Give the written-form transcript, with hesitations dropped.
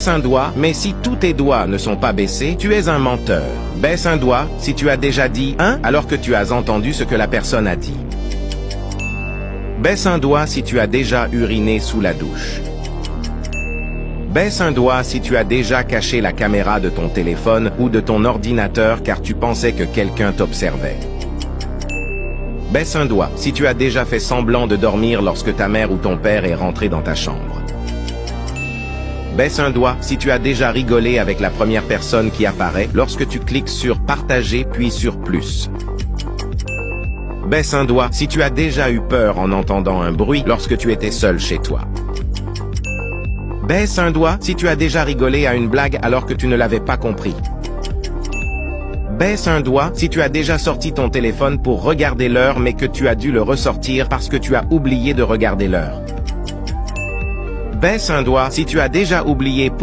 un doigt, mais si tous tes doigts ne sont pas baissés, tu es un menteur. Baisse un doigt si tu as déjà dit « hein » alors que tu as entendu ce que la personne a dit. Baisse un doigt si tu as déjà uriné sous la douche. Baisse un doigt si tu as déjà caché la caméra de ton téléphone ou de ton ordinateur car tu pensais que quelqu'un t'observait. Baisse un doigt si tu as déjà fait semblant de dormir lorsque ta mère ou ton père est rentré dans ta chambre. Baisse un doigt si tu as déjà rigolé avec la première personne qui apparaît lorsque tu cliques sur « Partager » puis sur « Plus ». Baisse un doigt si tu as déjà eu peur en entendant un bruit lorsque tu étais seul chez toi. Baisse un doigt si tu as déjà rigolé à une blague alors que tu ne l'avais pas compris. Baisse un doigt si tu as déjà sorti ton téléphone pour regarder l'heure mais que tu as dû le ressortir parce que tu as oublié de regarder l'heure. Baisse un doigt si tu as déjà oublié pourquoi